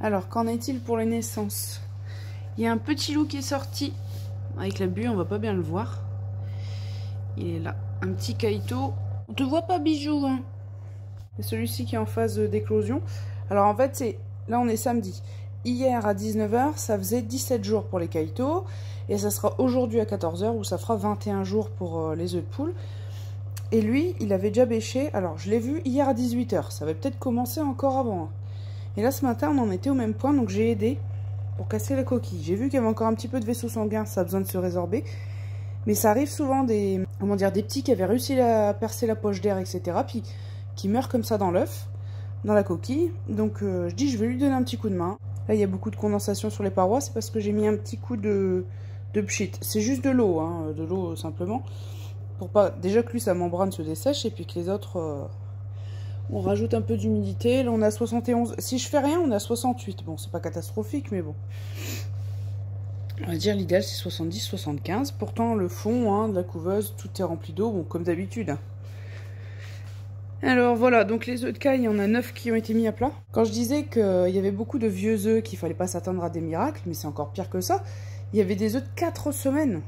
Alors, qu'en est-il pour les naissances? Il y a un petit loup qui est sorti. Avec la buée, on va pas bien le voir. Il est là. Un petit Kaito. On te voit pas, bijou, hein? C'est celui-ci qui est en phase d'éclosion. Alors, en fait, c'est... Là, on est samedi. Hier, à 19 h, ça faisait 17 jours pour les Kaito. Et ça sera aujourd'hui à 14 h, où ça fera 21 jours pour les œufs de poule. Et lui, il avait déjà bêché. Alors, je l'ai vu hier à 18 h. Ça va peut-être commencer encore avant, hein. Et là, ce matin, on en était au même point, donc j'ai aidé pour casser la coquille. J'ai vu qu'il y avait encore un petit peu de vaisseau sanguin, ça a besoin de se résorber. Mais ça arrive souvent des petits qui avaient réussi à percer la poche d'air, etc. Puis qui meurent comme ça dans l'œuf, dans la coquille. Donc je dis, je vais lui donner un petit coup de main. Là, il y a beaucoup de condensation sur les parois, c'est parce que j'ai mis un petit coup de pchit. C'est juste de l'eau, hein, de l'eau simplement. Pour pas, déjà que lui, sa membrane se dessèche, et puis que les autres... on rajoute un peu d'humidité. Là, on est à 71. Si je fais rien, on est à 68. Bon, c'est pas catastrophique, mais bon. On va dire l'idéal, c'est 70, 75. Pourtant, le fond hein, de la couveuse, tout est rempli d'eau, bon, comme d'habitude. Alors voilà, donc les œufs de caille, il y en a 9 qui ont été mis à plat. Quand je disais qu'il y avait beaucoup de vieux œufs, qu'il fallait pas s'attendre à des miracles, mais c'est encore pire que ça, il y avait des œufs de 4 semaines.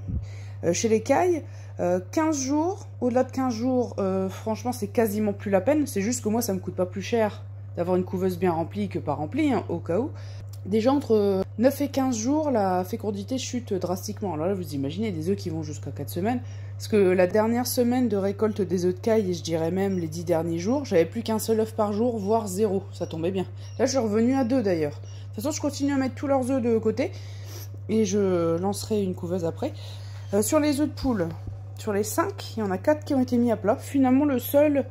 Chez les cailles, 15 jours, au-delà de 15 jours, franchement, c'est quasiment plus la peine. C'est juste que moi, ça me coûte pas plus cher d'avoir une couveuse bien remplie que pas remplie, hein, au cas où. Déjà, entre 9 et 15 jours, la fécondité chute drastiquement. Alors là, vous imaginez des œufs qui vont jusqu'à 4 semaines. Parce que la dernière semaine de récolte des œufs de caille, et je dirais même les 10 derniers jours, j'avais plus qu'un seul œuf par jour, voire 0. Ça tombait bien. Là, je suis revenue à 2 d'ailleurs. De toute façon, je continue à mettre tous leurs œufs de côté. Et je lancerai une couveuse après. Sur les œufs de poule, sur les 5, il y en a 4 qui ont été mis à plat. Finalement, le seul,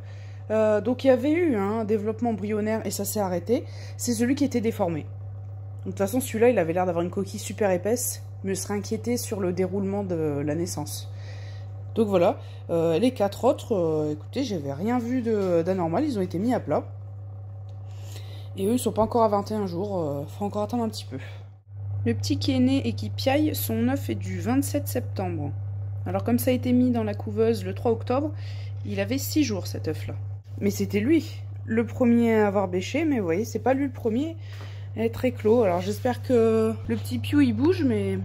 donc il y avait eu un développement embryonnaire et ça s'est arrêté, c'est celui qui était déformé. Donc, de toute façon, celui-là, il avait l'air d'avoir une coquille super épaisse, mais je serais inquiétée sur le déroulement de la naissance. Donc voilà, les 4 autres, écoutez, j'avais rien vu d'anormal, ils ont été mis à plat. Et eux, ils sont pas encore à 21 jours, faut encore attendre un petit peu. Le petit qui est né et qui piaille, son œuf est du 27 septembre. Alors comme ça a été mis dans la couveuse le 3 octobre, il avait 6 jours cet œuf-là. Mais c'était lui, le premier à avoir bêché, mais vous voyez, c'est pas lui le premier à être éclos. Alors j'espère que le petit piou il bouge, mais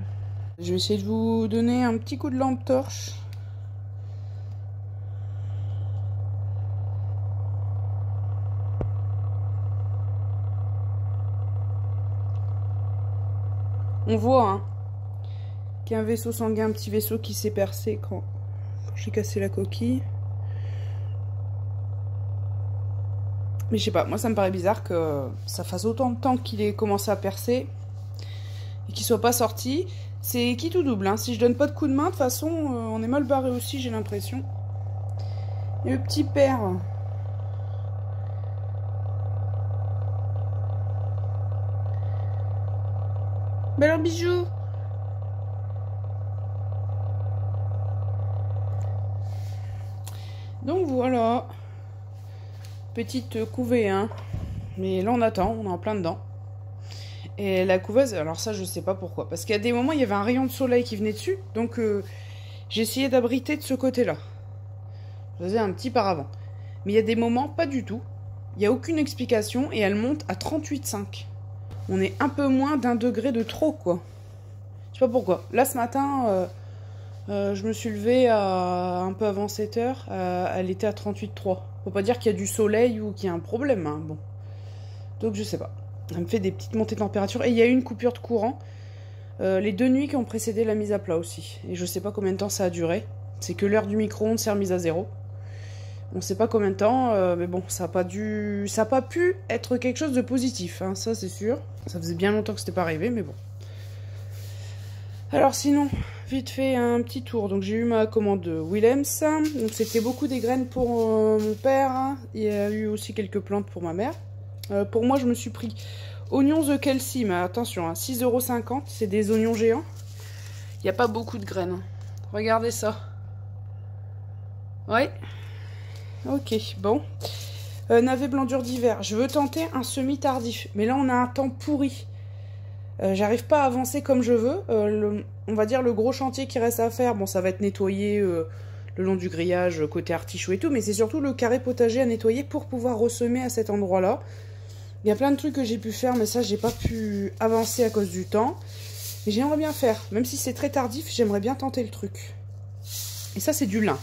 je vais essayer de vous donner un petit coup de lampe torche. On voit hein, qu'il y a un vaisseau sanguin, un petit vaisseau qui s'est percé quand j'ai cassé la coquille. Mais je sais pas, moi ça me paraît bizarre que ça fasse autant de temps qu'il ait commencé à percer et qu'il soit pas sorti. C'est qui tout double, hein. Si je donne pas de coup de main, de toute façon, on est mal barré aussi, j'ai l'impression. Et le petit père... Ben alors, bijou. Donc voilà. Petite couvée, hein. Mais là, on attend, on est en plein dedans. Et la couveuse, alors ça, je sais pas pourquoi. Parce qu'il y a des moments, il y avait un rayon de soleil qui venait dessus. Donc, j'ai essayé d'abriter de ce côté-là. Je faisais un petit paravent. Mais il y a des moments, pas du tout. Il n'y a aucune explication et elle monte à 38,5. On est un peu moins d'1 degré de trop, quoi. Je sais pas pourquoi. Là, ce matin, je me suis levée à un peu avant 7 h. Elle était à 38,3. Faut pas dire qu'il y a du soleil ou qu'il y a un problème, hein. Bon. Donc, je sais pas. Elle me fait des petites montées de température. Et il y a eu une coupure de courant. Les 2 nuits qui ont précédé la mise à plat aussi. Et je sais pas combien de temps ça a duré. C'est que l'heure du micro-ondes s'est remise à 0. On sait pas combien de temps, mais bon, ça a pas pu être quelque chose de positif, hein, ça c'est sûr. Ça faisait bien longtemps que c'était pas arrivé, mais bon. Alors sinon, vite fait un petit tour. Donc j'ai eu ma commande Willems. Donc c'était beaucoup des graines pour mon père. Hein. Il y a eu aussi quelques plantes pour ma mère. Pour moi, je me suis pris oignons The Kelsey, mais attention, hein, 6,50 €. C'est des oignons géants. Il n'y a pas beaucoup de graines. Regardez ça. Ouais. Ok, bon. Navet blanc dur d'hiver. Je veux tenter un semis tardif. Mais là, on a un temps pourri. J'arrive pas à avancer comme je veux. On va dire le gros chantier qui reste à faire. Bon, ça va être nettoyé le long du grillage, côté artichaut et tout. Mais c'est surtout le carré potager à nettoyer pour pouvoir ressemer à cet endroit-là. Il y a plein de trucs que j'ai pu faire, mais ça, j'ai pas pu avancer à cause du temps. Mais j'aimerais bien faire, même si c'est très tardif, j'aimerais bien tenter le truc. Et ça, c'est du lin.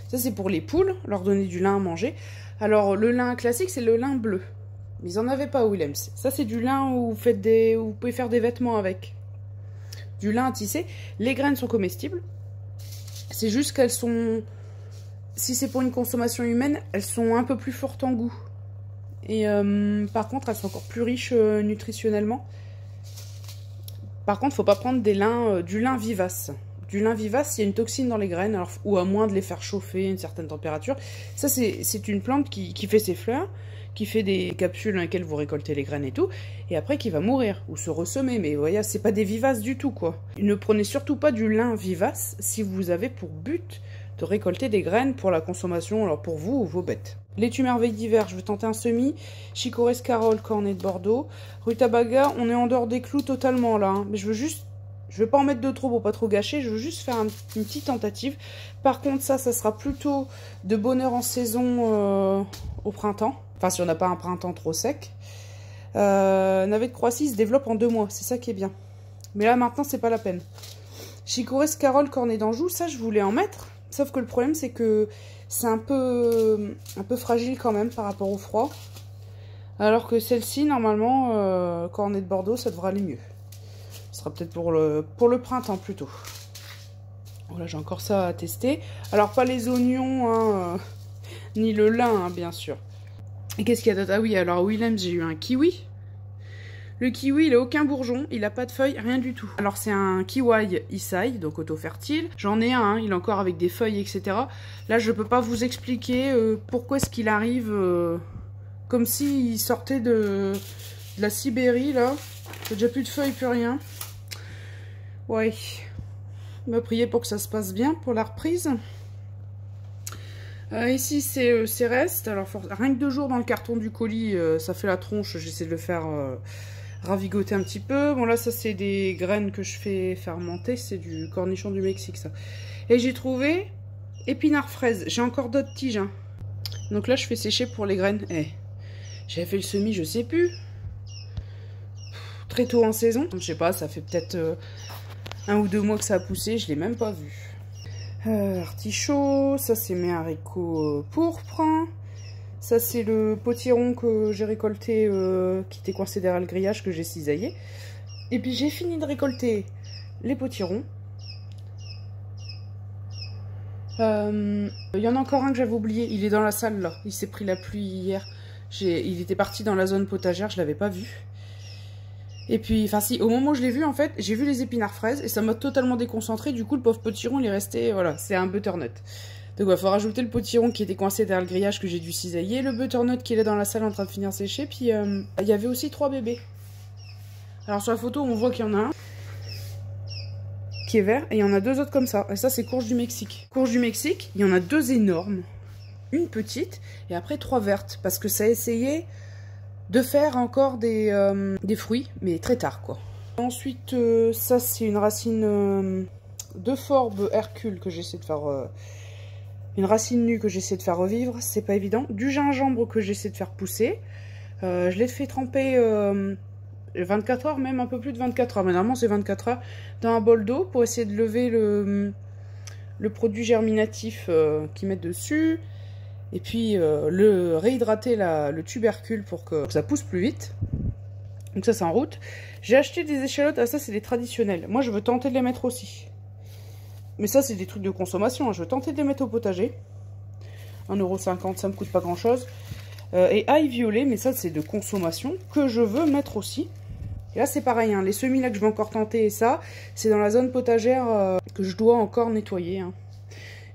Ça, c'est pour les poules, leur donner du lin à manger. Alors, le lin classique, c'est le lin bleu. Mais ils n'en avaient pas au Willems. Ça, c'est du lin où vous pouvez faire des vêtements avec. Du lin à tisser. Les graines sont comestibles. C'est juste qu'elles sont... Si c'est pour une consommation humaine, elles sont un peu plus fortes en goût. Et par contre, elles sont encore plus riches nutritionnellement. Par contre, il ne faut pas prendre du lin vivace. Du lin vivace, il y a une toxine dans les graines, alors, ou à moins de les faire chauffer à une certaine température. Ça, c'est une plante qui fait ses fleurs, qui fait des capsules dans lesquelles vous récoltez les graines et tout, et après qui va mourir, ou se ressemer. Mais vous voyez, c'est pas des vivaces du tout, quoi. Ne prenez surtout pas du lin vivace si vous avez pour but de récolter des graines pour la consommation, alors pour vous ou vos bêtes. Laitue merveille d'hiver, je vais tenter un semis. Chicorée Carole, cornet de Bordeaux. Rutabaga, on est en dehors des clous totalement là. Hein. Mais je vais pas en mettre de trop pour pas trop gâcher. Je veux juste faire une petite tentative. Par contre, ça sera plutôt de bonheur en saison au printemps. Enfin, si on n'a pas un printemps trop sec. Navet de Croatie se développe en 2 mois. C'est ça qui est bien. Mais là, maintenant, c'est pas la peine. Chicorée Carole, cornet d'Anjou, ça, je voulais en mettre. Sauf que le problème, c'est que c'est un peu fragile quand même par rapport au froid. Alors que celle-ci, normalement, cornet de Bordeaux, ça devrait aller mieux. Ce sera peut-être pour le printemps plutôt. Voilà, j'ai encore ça à tester. Alors, pas les oignons, hein, ni le lin, hein, bien sûr. Et qu'est-ce qu'il y a d'autre? Ah oui, alors, Willems, j'ai eu un kiwi. Le kiwi, il n'a aucun bourgeon, il n'a pas de feuilles, rien du tout. Alors c'est un kiwi Isai, donc auto-fertile. J'en ai un, hein, il est encore avec des feuilles, etc. Là, je peux pas vous expliquer pourquoi est-ce qu'il arrive comme s'il sortait de la Sibérie, là. Il n'y a déjà plus de feuilles, plus rien. Ouais. On va prier pour que ça se passe bien pour la reprise. Ici, c'est reste. Alors, rien que 2 jours dans le carton du colis, ça fait la tronche. J'essaie de le faire... ravigoter un petit peu. Bon là ça c'est des graines que je fais fermenter, c'est du cornichon du Mexique ça. Et j'ai trouvé épinards fraises, j'ai encore d'autres tiges hein. Donc là je fais sécher pour les graines. J'avais fait le semis je sais plus, très tôt en saison, je sais pas, ça fait peut-être 1 ou 2 mois que ça a poussé, je l'ai même pas vu. Artichaut, ça c'est mes haricots pourpres. Ça, c'est le potiron que j'ai récolté, qui était coincé derrière le grillage, que j'ai cisaillé. Et puis, j'ai fini de récolter les potirons. Il y en a encore un que j'avais oublié. Il est dans la salle, là. Il s'est pris la pluie hier. Il était parti dans la zone potagère, je l'avais pas vu. Et puis, enfin si, au moment où je l'ai vu, en fait, j'ai vu les épinards fraises, et ça m'a totalement déconcentré. Du coup, le pauvre potiron, il est resté, voilà, c'est un butternut. Donc il faut rajouter le potiron qui était coincé derrière le grillage que j'ai dû cisailler, le butternut qui est là dans la salle en train de finir sécher, puis il y avait aussi 3 bébés. Alors sur la photo on voit qu'il y en a un qui est vert et il y en a 2 autres comme ça. Et ça c'est courge du Mexique. Courge du Mexique, il y en a 2 énormes, une petite et après 3 vertes parce que ça a essayé de faire encore des fruits, mais très tard quoi. Ensuite ça c'est une racine de forbe Hercule que j'essaie de faire... une racine nue que j'essaie de faire revivre, c'est pas évident. Du gingembre que j'essaie de faire pousser. Je l'ai fait tremper 24 heures, même un peu plus de 24 heures. Mais normalement, c'est 24 heures dans un bol d'eau pour essayer de lever le produit germinatif qu'ils mettent dessus. Et puis, réhydrater le tubercule pour que ça pousse plus vite. Donc ça, c'est en route. J'ai acheté des échalotes. Ah, ça, c'est des traditionnels. Moi, je veux tenter de les mettre aussi. Mais ça, c'est des trucs de consommation. Je vais tenter de les mettre au potager. 1,50 €, ça me coûte pas grand-chose. Et ail violet, mais ça, c'est de consommation, que je veux mettre aussi. Et là, c'est pareil. Hein, les semis là que je vais encore tenter, et ça, c'est dans la zone potagère que je dois encore nettoyer. Hein.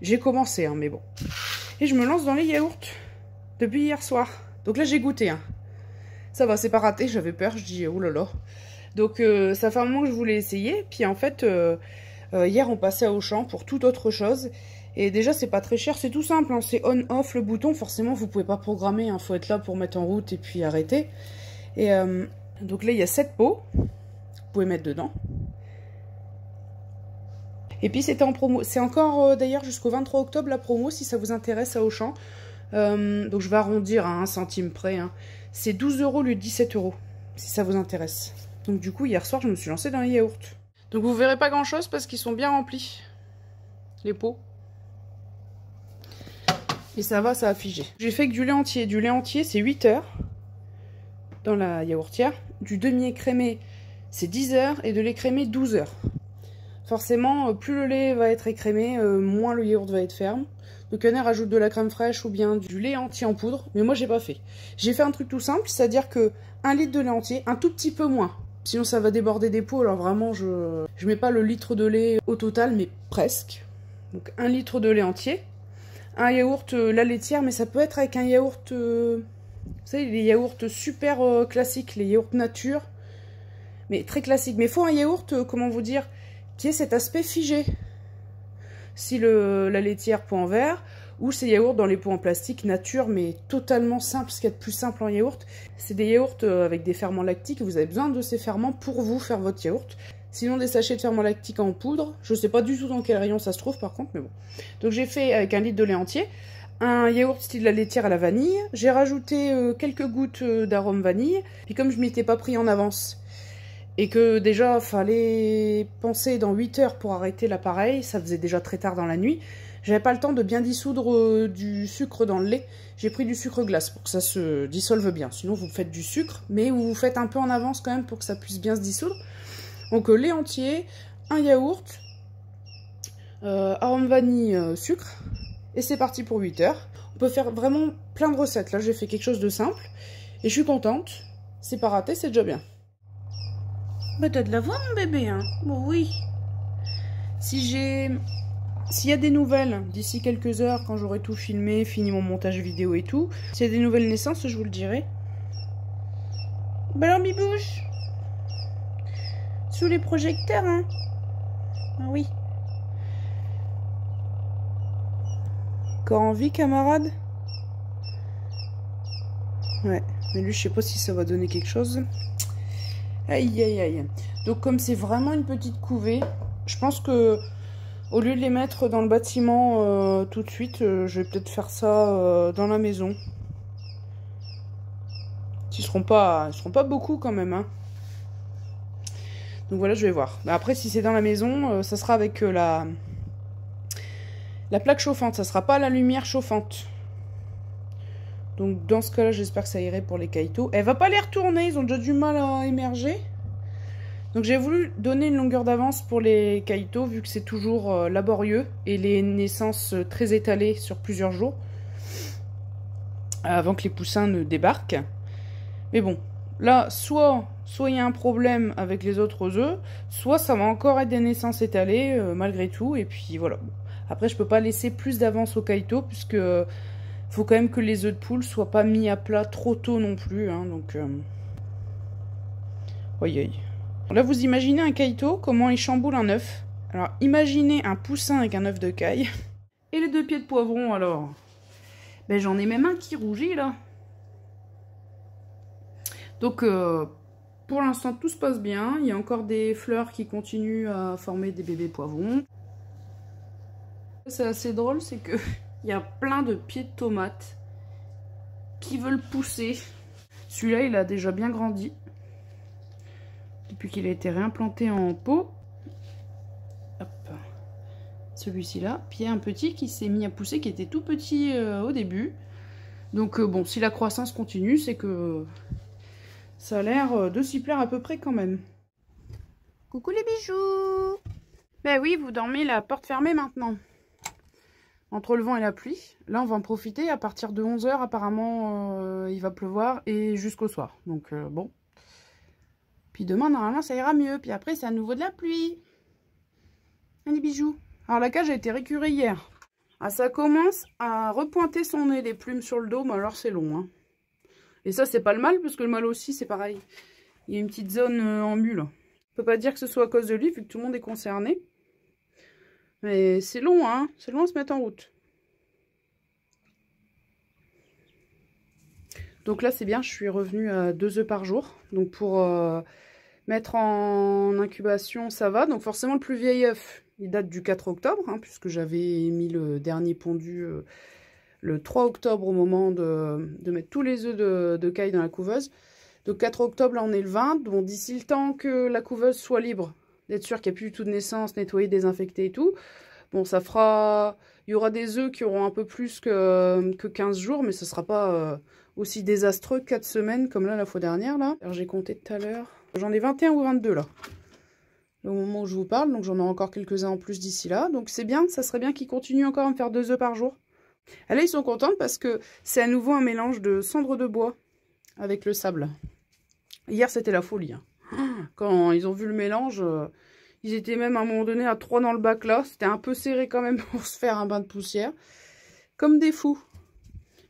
J'ai commencé, hein, mais bon. Et je me lance dans les yaourts depuis hier soir. Donc là, j'ai goûté. Hein. Ça va, c'est pas raté. J'avais peur. Je dis, oh là là. Donc, ça fait un moment que je voulais essayer. Puis en fait... hier, on passait à Auchan pour toute autre chose. Et déjà, c'est pas très cher. C'est tout simple. Hein. C'est on-off le bouton. Forcément, vous pouvez pas programmer. Il faut être là pour mettre en route et puis arrêter. Et donc là, il y a 7 pots. Vous pouvez mettre dedans. Et puis, c'était en promo. C'est encore, d'ailleurs, jusqu'au 23 octobre, la promo, si ça vous intéresse à Auchan. Donc je vais arrondir à 1 centime près. Hein. C'est 12 € au lieu de 17 €, si ça vous intéresse. Donc du coup, hier soir, je me suis lancée dans les yaourts. Donc vous verrez pas grand chose parce qu'ils sont bien remplis, les pots. Et ça va, ça a figé. J'ai fait que du lait entier. Du lait entier, c'est 8 heures dans la yaourtière. Du demi-écrémé, c'est 10 heures. Et de l'écrémé, 12 heures. Forcément, plus le lait va être écrémé, moins le yaourt va être ferme. Donc il y en a rajoute de la crème fraîche ou bien du lait entier en poudre. Mais moi, j'ai pas fait. J'ai fait un truc tout simple, c'est-à-dire que 1 litre de lait entier, un tout petit peu moins. Sinon, ça va déborder des pots. Alors vraiment, je mets pas le litre de lait au total, mais presque. Donc 1 litre de lait entier. Un yaourt, la laitière, mais ça peut être avec un yaourt, vous savez, les yaourts super classiques, les yaourts nature, mais très classiques. Mais il faut un yaourt, comment vous dire, qui ait cet aspect figé. Si la laitière pot en verre, ou ces yaourts dans les pots en plastique nature, mais totalement simple, ce qu'il y a de plus simple en yaourt. C'est des yaourts avec des ferments lactiques, vous avez besoin de ces ferments pour vous faire votre yaourt. Sinon, des sachets de ferment lactique en poudre. Je ne sais pas du tout dans quel rayon ça se trouve, par contre, mais bon. Donc, j'ai fait avec 1 litre de lait entier, un yaourt style la laitière à la vanille. J'ai rajouté quelques gouttes d'arôme vanille. Puis, comme je ne m'étais pas pris en avance, et que déjà, fallait penser dans 8 heures pour arrêter l'appareil, ça faisait déjà très tard dans la nuit, j'avais pas le temps de bien dissoudre du sucre dans le lait. J'ai pris du sucre glace pour que ça se dissolve bien. Sinon, vous faites du sucre, mais vous faites un peu en avance quand même pour que ça puisse bien se dissoudre. Donc lait entier, un yaourt, arôme vanille, sucre, et c'est parti pour 8 heures. On peut faire vraiment plein de recettes. Là, j'ai fait quelque chose de simple, et je suis contente. C'est pas raté, c'est déjà bien. Bah t'as de la voix, mon bébé, hein. Bon, oui. S'il y a des nouvelles d'ici quelques heures, quand j'aurai tout filmé, fini mon montage vidéo et tout, s'il y a des nouvelles naissances, je vous le dirai. Bah alors, bibouche, sous les projecteurs, hein. Ah oui. Encore en vie, camarade? Ouais, mais lui, je sais pas si ça va donner quelque chose. Aïe, aïe, aïe. Donc, comme c'est vraiment une petite couvée, je pense que au lieu de les mettre dans le bâtiment tout de suite, je vais peut-être faire ça dans la maison. Ils seront pas beaucoup quand même, hein. Donc voilà, je vais voir. Après, si c'est dans la maison, ça sera avec la plaque chauffante. Ça sera pas la lumière chauffante. Donc dans ce cas-là, j'espère que ça irait pour les caïtos. Elle va pas les retourner, ils ont déjà du mal à émerger. Donc j'ai voulu donner une longueur d'avance pour les caïtos, vu que c'est toujours laborieux. Et les naissances très étalées sur plusieurs jours. Avant que les poussins ne débarquent. Mais bon, là, soit il y a un problème avec les autres œufs, soit ça va encore être des naissances étalées, malgré tout. Et puis voilà. Après, je peux pas laisser plus d'avance au caïto, puisque faut quand même que les œufs de poule soient pas mis à plat trop tôt non plus. Hein, donc, aïe aïe. Là, vous imaginez un caïto, comment il chamboule un œuf. Alors, imaginez un poussin avec un œuf de caille. Et les 2 pieds de poivron, alors. Ben, j'en ai même un qui rougit, là. Donc, pour l'instant, tout se passe bien. Il y a encore des fleurs qui continuent à former des bébés poivrons. C'est assez drôle, c'est que il y a plein de pieds de tomates qui veulent pousser. Celui-là, il a déjà bien grandi. Depuis qu'il a été réimplanté en pot. Hop. Celui-ci là. Puis il y a un petit qui s'est mis à pousser, qui était tout petit au début. Donc bon, si la croissance continue, c'est que ça a l'air de s'y plaire à peu près quand même. Coucou les bijoux! Ben oui, vous dormez la porte fermée maintenant. Entre le vent et la pluie. Là, on va en profiter. À partir de 11 h, apparemment, il va pleuvoir. Et jusqu'au soir. Donc, bon. Puis demain, normalement, ça ira mieux. Puis après, c'est à nouveau de la pluie. Allez, bijoux. Alors, la cage a été récurée hier. Ah, ça commence à repointer son nez, les plumes sur le dos. Mais alors, c'est long, hein. Et ça, c'est pas le mâle, parce que le mâle aussi, c'est pareil. Il y a une petite zone en mue, là. On peut pas dire que ce soit à cause de lui, vu que tout le monde est concerné. Mais c'est long, hein. C'est long à se mettre en route. Donc là, c'est bien. Je suis revenue à 2 œufs par jour. Donc pour mettre en incubation, ça va. Donc forcément, le plus vieil œuf, il date du 4 octobre, hein, puisque j'avais mis le dernier pondu le 3 octobre au moment de mettre tous les œufs de caille dans la couveuse. Donc 4 octobre, là on est le 20. Bon, d'ici le temps que la couveuse soit libre, d'être sûr qu'il n'y a plus du tout de naissance, nettoyer, désinfecter et tout. Bon, ça fera... Il y aura des œufs qui auront un peu plus que 15 jours, mais ce ne sera pas aussi désastreux que 4 semaines comme là la fois dernière. Là. Alors j'ai compté tout à l'heure. J'en ai 21 ou 22 là. Au moment où je vous parle, donc j'en aurai encore quelques-uns en plus d'ici là. Donc c'est bien, ça serait bien qu'ils continuent encore à me faire 2 œufs par jour. Et là, ils sont contents parce que c'est à nouveau un mélange de cendre de bois avec le sable. Hier, c'était la folie. Hein. Quand ils ont vu le mélange, ils étaient même à un moment donné à 3 dans le bac là. C'était un peu serré quand même pour se faire un bain de poussière. Comme des fous.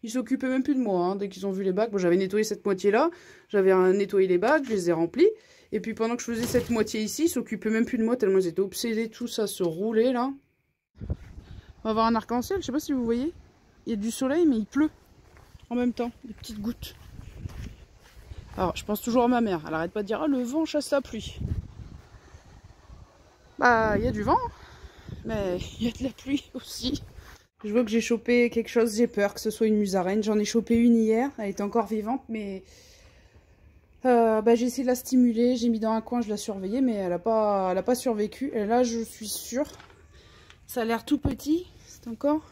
Ils s'occupaient même plus de moi hein, dès qu'ils ont vu les bacs. Bon, j'avais nettoyé cette moitié-là. J'avais nettoyé les bacs, je les ai remplis. Et puis pendant que je faisais cette moitié ici, ils s'occupaient même plus de moi tellement ils étaient obsédés tous à se rouler là. On va avoir un arc-en-ciel, je sais pas si vous voyez. Il y a du soleil mais il pleut en même temps, des petites gouttes. Alors je pense toujours à ma mère, elle arrête pas de dire « Ah, le vent chasse la pluie ». Bah il y a du vent, mais il y a de la pluie aussi. Je vois que j'ai chopé quelque chose, j'ai peur que ce soit une musaraigne. J'en ai chopé une hier, elle était encore vivante mais... j'ai essayé de la stimuler, j'ai mis dans un coin, je l'ai surveillée, mais elle a pas survécu. Et là, je suis sûre, ça a l'air tout petit, c'est encore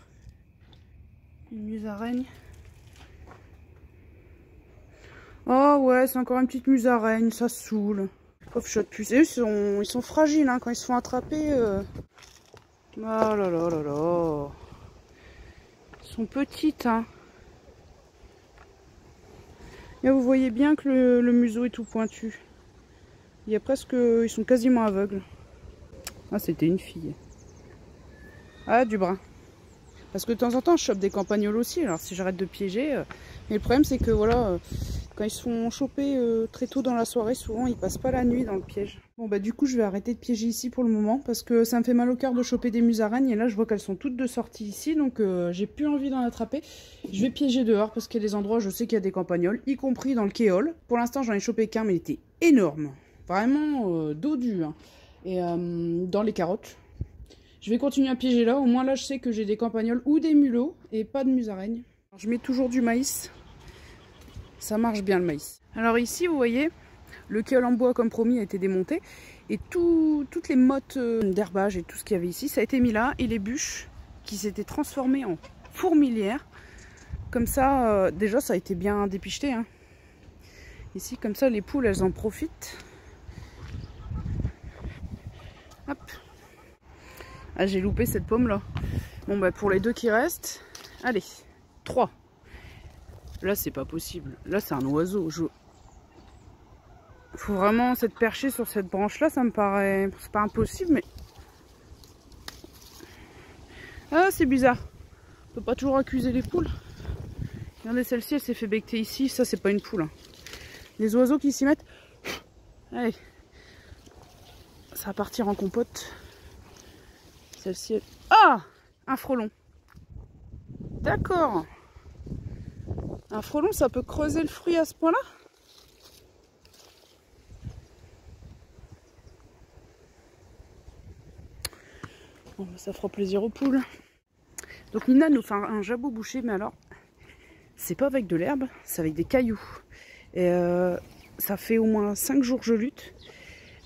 une musaraigne. Oh ouais, c'est encore une petite musaraigne, ça saoule. Pauvre chat de puce. Ils sont fragiles hein, quand ils se font attraper. Oh là là là là. Ils sont petites hein. Là, vous voyez bien que le museau est tout pointu. Il y a presque... Ils sont quasiment aveugles. Ah, c'était une fille. Ah, du brun. Parce que de temps en temps, je chope des campagnols aussi. Alors, si j'arrête de piéger... Mais le problème, c'est que, voilà... Quand ils se font choper très tôt dans la soirée, souvent, ils passent pas la nuit dans le piège. Bon, bah, du coup, je vais arrêter de piéger ici pour le moment. Parce que ça me fait mal au cœur de choper des musaraignes. Et là, je vois qu'elles sont toutes de sortie ici. Donc, j'ai plus envie d'en attraper. Je vais piéger dehors parce qu'il y a des endroits, je sais qu'il y a des campagnols, y compris dans le kéol. Pour l'instant, j'en ai chopé qu'un, mais il était énorme. Vraiment dodu. Hein. Et dans les carottes. Je vais continuer à piéger là. Au moins, là, je sais que j'ai des campagnols ou des mulots et pas de musaraignes. Je mets toujours du maïs. Ça marche bien le maïs. Alors ici, vous voyez, le kéol en bois, comme promis, a été démonté. Et toutes les mottes d'herbage et tout ce qu'il y avait ici, ça a été mis là. Et les bûches qui s'étaient transformées en fourmilières. Comme ça, déjà, ça a été bien dépicheté. Hein. Ici, comme ça, les poules, elles en profitent. Hop. Ah, j'ai loupé cette pomme-là. Bon, bah, pour les 2 qui restent, allez, 3. Là, c'est pas possible. Là, c'est un oiseau. Faut vraiment s'être perché sur cette branche-là. Ça me paraît... C'est pas impossible, mais... Ah, c'est bizarre. On peut pas toujours accuser les poules. Regardez, celle-ci, elle s'est fait becter ici. Ça, c'est pas une poule. Hein. Les oiseaux qui s'y mettent... Allez. Ça va partir en compote. Celle-ci, elle... Ah! Un frelon. D'accord. Un frelon, ça peut creuser le fruit à ce point-là? Bon, ça fera plaisir aux poules. Donc Nina nous fait un jabot bouché, mais alors, c'est pas avec de l'herbe, c'est avec des cailloux. Et ça fait au moins 5 jours que je lutte.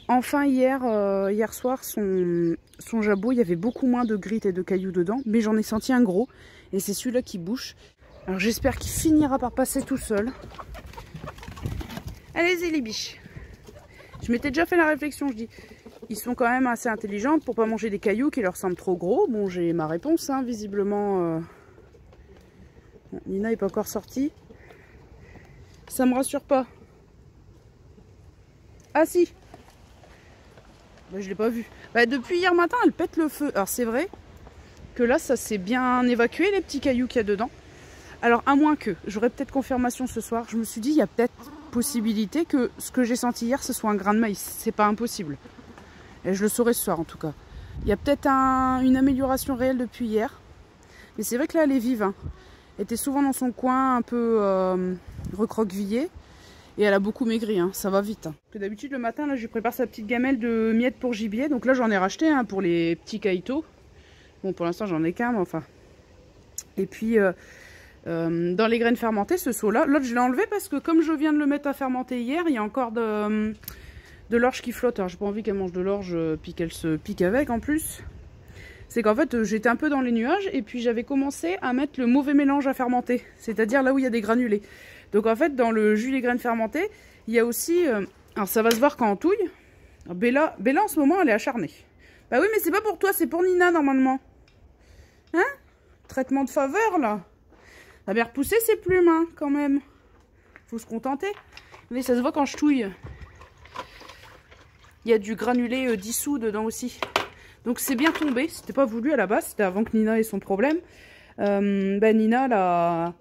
Enfin hier soir, son jabot, il y avait beaucoup moins de grittes et de cailloux dedans, mais j'en ai senti un gros, et c'est celui-là qui bouche. Alors j'espère qu'il finira par passer tout seul. Allez-y les biches. Je m'étais déjà fait la réflexion, je dis, ils sont quand même assez intelligents pour pas manger des cailloux qui leur semblent trop gros. Bon, j'ai ma réponse, hein, visiblement. Bon, Nina n'est pas encore sortie. Ça me rassure pas. Ah si. Bah, je l'ai pas vu. Bah, depuis hier matin, elle pète le feu. Alors c'est vrai que là, ça s'est bien évacué, les petits cailloux qu'il y a dedans. Alors à moins que, j'aurai peut-être confirmation ce soir, je me suis dit, il y a peut-être possibilité que ce que j'ai senti hier, ce soit un grain de maïs. C'est pas impossible. Et je le saurai ce soir en tout cas. Il y a peut-être une amélioration réelle depuis hier. Mais c'est vrai que là, elle est vive. Hein. Elle était souvent dans son coin, un peu recroquevillée. Et elle a beaucoup maigri, hein. Ça va vite. Hein. D'habitude, le matin, là, je lui prépare sa petite gamelle de miettes pour gibier. Donc là, j'en ai racheté hein, pour les petits caïtos. Bon, pour l'instant, j'en ai qu'un, mais enfin. Et puis, dans les graines fermentées, ce seau-là. L'autre, je l'ai enlevé parce que comme je viens de le mettre à fermenter hier, il y a encore de l'orge qui flotte. Alors, j'ai pas envie qu'elle mange de l'orge puis qu'elle se pique avec en plus. C'est qu'en fait, j'étais un peu dans les nuages et puis j'avais commencé à mettre le mauvais mélange à fermenter. C'est-à-dire là où il y a des granulés. Donc en fait, dans le jus des graines fermentées, il y a aussi... alors ça va se voir quand on touille. Alors, Bella en ce moment, elle est acharnée. Bah oui, mais c'est pas pour toi, c'est pour Nina normalement. Hein? Traitement de faveur là. Elle a bien repoussé ses plumes, hein, quand même. Faut se contenter. Mais ça se voit quand je touille. Il y a du granulé dissous dedans aussi. Donc c'est bien tombé. C'était pas voulu à la base. C'était avant que Nina ait son problème. Nina, là,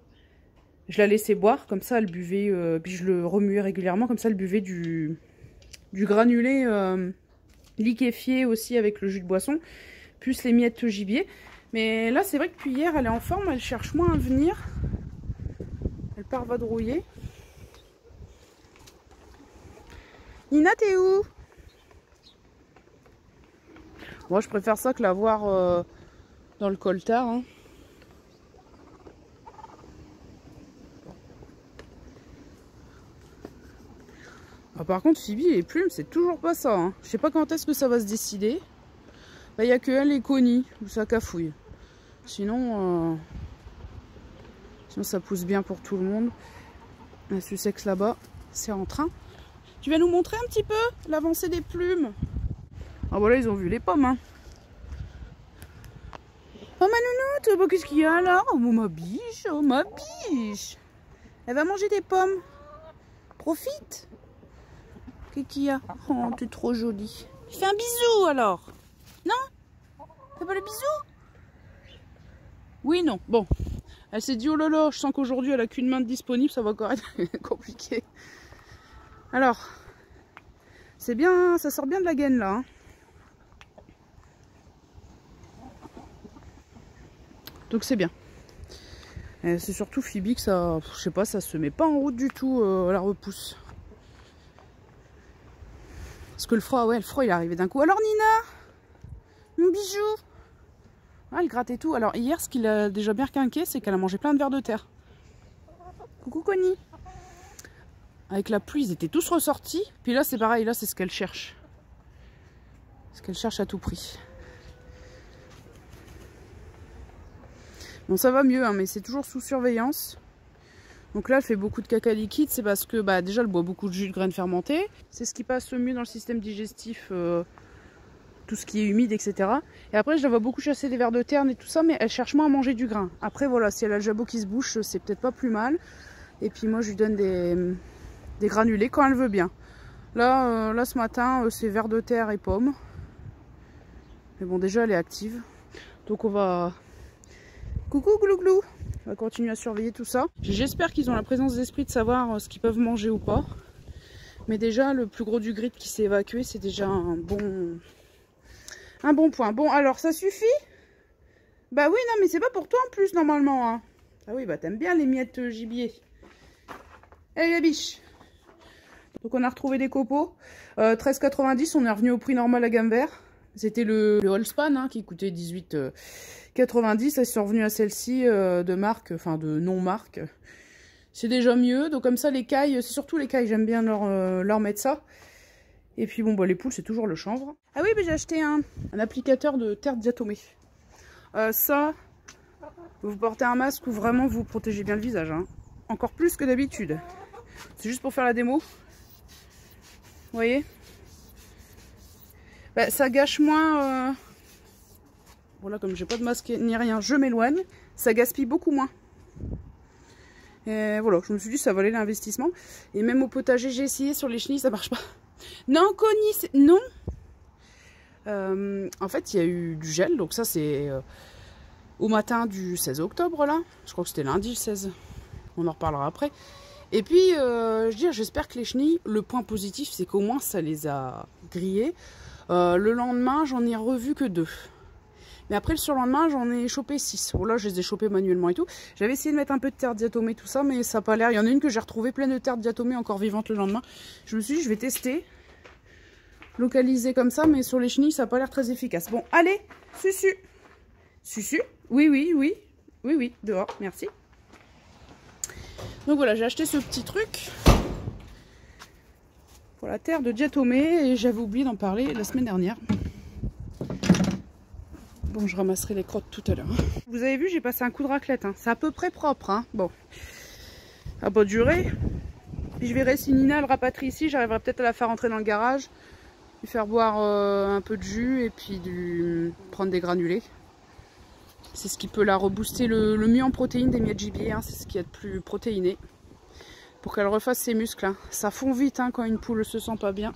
je la laissais boire. Comme ça, elle buvait. Puis je le remuais régulièrement. Comme ça, elle buvait du granulé liquéfié aussi avec le jus de boisson. Plus les miettes de gibier. Mais là, c'est vrai que depuis hier, elle est en forme. Elle cherche moins à venir. Elle part vadrouiller. Nina, t'es où? Moi, je préfère ça que la voir dans le coltard. Hein. Ah, par contre, Phoebe, les plumes, c'est toujours pas ça. Hein. Je sais pas quand est-ce que ça va se décider. Il n'y a que elle et Connie où ça cafouille. Sinon, ça pousse bien pour tout le monde. La Sussex là-bas, c'est en train. Tu vas nous montrer un petit peu l'avancée des plumes? Ah voilà, ils ont vu les pommes. Hein. Oh ma nounoute, qu'est-ce qu'il y a là? Oh ma biche, oh ma biche. Elle va manger des pommes. Profite. Qu'est-ce qu'il y a? Oh, t'es trop jolie. Fais un bisou alors. Non? Fais pas le bisou? Oui, non. Bon. Elle s'est dit, oh là là, je sens qu'aujourd'hui elle a qu'une main disponible, ça va encore être compliqué. Alors, c'est bien, ça sort bien de la gaine là. Hein. Donc c'est bien. C'est surtout Phoebe que ça, je sais pas, ça se met pas en route du tout la repousse. Parce que le froid, ouais, le froid il est arrivé d'un coup. Alors Nina, mon bijou. Ah, elle gratte et tout. Alors hier, ce qui l'a déjà bien requinqué, c'est qu'elle a mangé plein de vers de terre. Coucou Connie. Avec la pluie, ils étaient tous ressortis. Puis là, c'est pareil, là, c'est ce qu'elle cherche. Ce qu'elle cherche à tout prix. Bon, ça va mieux, hein, mais c'est toujours sous surveillance. Donc là, elle fait beaucoup de caca liquide. C'est parce que, déjà, elle boit beaucoup de jus de graines fermentées. C'est ce qui passe le mieux dans le système digestif, tout ce qui est humide, etc. Et après, je la vois beaucoup chasser des vers de terre et tout ça, mais elle cherche moins à manger du grain. Après, voilà, si elle a le jabot qui se bouche, c'est peut-être pas plus mal. Et puis moi, je lui donne des granulés quand elle veut bien. Là, ce matin, c'est vers de terre et pommes. Mais bon, déjà, elle est active. Donc on va... Coucou Glouglou. On va continuer à surveiller tout ça. J'espère qu'ils ont la présence d'esprit de savoir ce qu'ils peuvent manger ou pas. Mais déjà, le plus gros du grid qui s'est évacué, c'est déjà un bon point. Bon, alors, ça suffit? Bah oui, non, mais c'est pas pour toi en plus, normalement. Hein. Ah oui, bah t'aimes bien les miettes gibier. Allez, la biche. Donc, on a retrouvé des copeaux. 13,90, on est revenu au prix normal à gamme vert. C'était le Holspan hein, qui coûtait 18,90. Elles sont revenues à celle-ci de marque, enfin de non-marque. C'est déjà mieux. Donc comme ça, les cailles, c'est surtout les cailles, j'aime bien leur mettre ça. Et puis bon, les poules, c'est toujours le chanvre. Ah oui, j'ai acheté un applicateur de terre diatomée. Ça, vous portez un masque ou vraiment vous protégez bien le visage. Hein. Encore plus que d'habitude. C'est juste pour faire la démo. Vous voyez? Ça gâche moins. Voilà, comme j'ai pas de masque ni rien, je m'éloigne. Ça gaspille beaucoup moins. Et voilà, je me suis dit ça valait l'investissement. Et même au potager, j'ai essayé sur les chenilles, ça marche pas. Non, Connie, non. En fait, il y a eu du gel, donc ça c'est au matin du 16 octobre là. Je crois que c'était lundi le 16. On en reparlera après. Et puis, j'espère que les chenilles, le point positif, c'est qu'au moins ça les a grillées. Le lendemain, j'en ai revu que 2. Mais après, le surlendemain, j'en ai chopé 6. Bon, là, je les ai chopés manuellement et tout. J'avais essayé de mettre un peu de terre diatomée, tout ça, mais ça n'a pas l'air. Il y en a une que j'ai retrouvée pleine de terre diatomée, encore vivante le lendemain. Je me suis dit, je vais tester. Localiser comme ça, mais sur les chenilles, ça n'a pas l'air très efficace. Bon, allez, Susu. Susu? Oui, oui, oui. Oui, oui, dehors, merci. Donc voilà, j'ai acheté ce petit truc pour la terre de Diatomée et j'avais oublié d'en parler la semaine dernière. Bon, je ramasserai les crottes tout à l'heure. Vous avez vu, j'ai passé un coup de raclette. Hein. C'est à peu près propre. Hein. Bon, à pas durer. Puis je verrai si Nina le rapatrie ici. J'arriverai peut-être à la faire rentrer dans le garage. Lui faire boire un peu de jus et puis prendre des granulés. C'est ce qui peut la rebooster le mieux en protéines des miettes gibier. Hein. C'est ce qu'il y a de plus protéiné. Pour qu'elle refasse ses muscles. Hein. Ça fond vite hein, quand une poule se sent pas bien.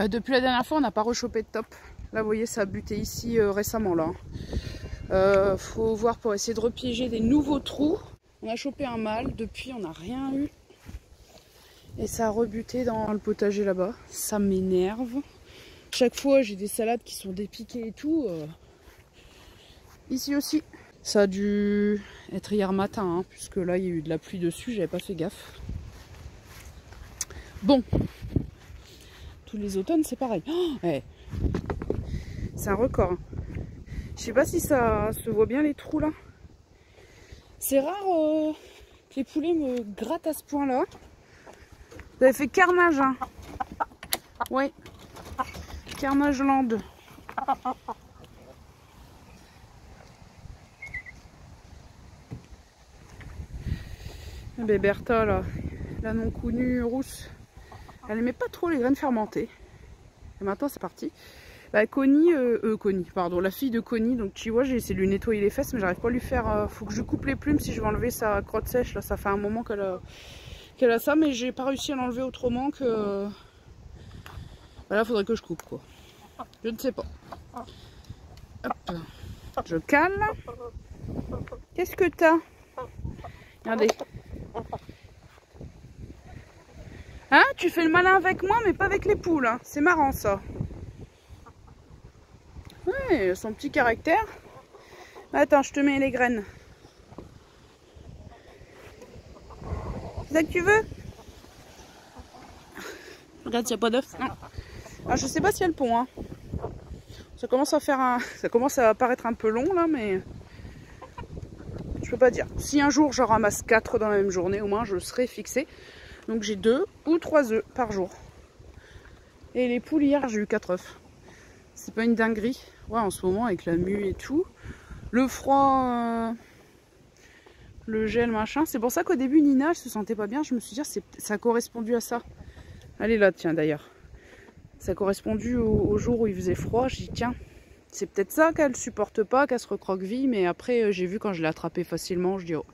Depuis la dernière fois, on n'a pas rechopé de top. Là, vous voyez, ça a buté ici récemment. Là. Faut voir pour essayer de repiéger des nouveaux trous. On a chopé un mâle. Depuis, on n'a rien eu. Et ça a rebuté dans le potager là-bas. Ça m'énerve. Chaque fois, j'ai des salades qui sont dépiquées et tout. Ici aussi. Ça a dû être hier matin, hein, puisque là, il y a eu de la pluie dessus. J'avais pas fait gaffe. Bon. Tous les automnes, c'est pareil. Oh, hey. C'est un record. Je sais pas si ça se voit bien les trous là. C'est rare que les poulets me grattent à ce point là. Vous avez fait carnage hein. Ouais. Carnage land. Ben Bertha là, la non connue rousse, elle aimait pas trop les graines fermentées. Et maintenant c'est parti. Bah, Connie, pardon, la fille de Connie, donc tu vois, j'ai essayé de lui nettoyer les fesses, mais j'arrive pas à lui faire. Faut que je coupe les plumes si je veux enlever sa crotte sèche. Là, ça fait un moment qu'elle a ça, mais j'ai pas réussi à l'enlever autrement que. Bah, là, faudrait que je coupe quoi. Je ne sais pas. Hop. Je cale. Qu'est-ce que t'as? Regardez. Hein? Tu fais le malin avec moi, mais pas avec les poules. Hein. C'est marrant ça. Ouais, son petit caractère. Attends, je te mets les graines. C'est ça que tu veux? Regarde s'il n'y a pas d'œuf. Non. Alors, je sais pas s'il y a le pont. Hein. Ça commence à paraître un peu long là, mais je peux pas dire. Si un jour j'en ramasse 4 dans la même journée, au moins je serai fixée. Donc j'ai 2 ou 3 œufs par jour. Et les poules hier, j'ai eu 4 œufs. C'est pas une dinguerie. Ouais, en ce moment avec la mue et tout. Le froid, le gel, machin. C'est pour ça qu'au début, Nina, elle se sentait pas bien. Je me suis dit, ça a correspondu à ça. Elle est là, tiens, d'ailleurs. Ça a correspondu au jour où il faisait froid. J'ai dit, tiens, c'est peut-être ça qu'elle supporte pas, qu'elle se recroqueville. Mais après, j'ai vu quand je l'ai attrapée facilement, je dis, oh,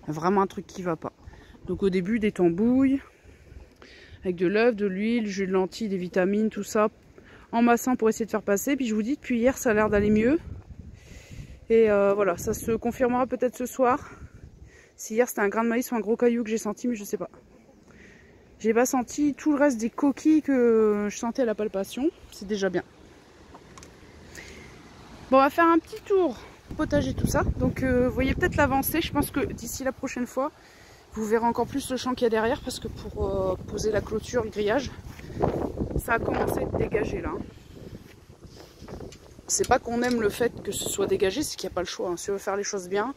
il y a vraiment un truc qui va pas. Donc au début, des tambouilles, avec de l'œuf, de l'huile, jus de lentilles, des vitamines, tout ça, en massant pour essayer de faire passer. Puis je vous dis, depuis hier, ça a l'air d'aller mieux. Et voilà, ça se confirmera peut-être ce soir. Si hier, c'était un grain de maïs ou un gros caillou que j'ai senti, mais je sais pas. J'ai pas senti tout le reste des coquilles que je sentais à la palpation. C'est déjà bien. Bon, on va faire un petit tour potager, tout ça. Donc, vous voyez peut-être l'avancée. Je pense que d'ici la prochaine fois, vous verrez encore plus le champ qu'il y a derrière. Parce que pour poser la clôture, le grillage, ça a commencé à être dégagé là. C'est pas qu'on aime le fait que ce soit dégagé, c'est qu'il n'y a pas le choix. Hein. Si on veut faire les choses bien,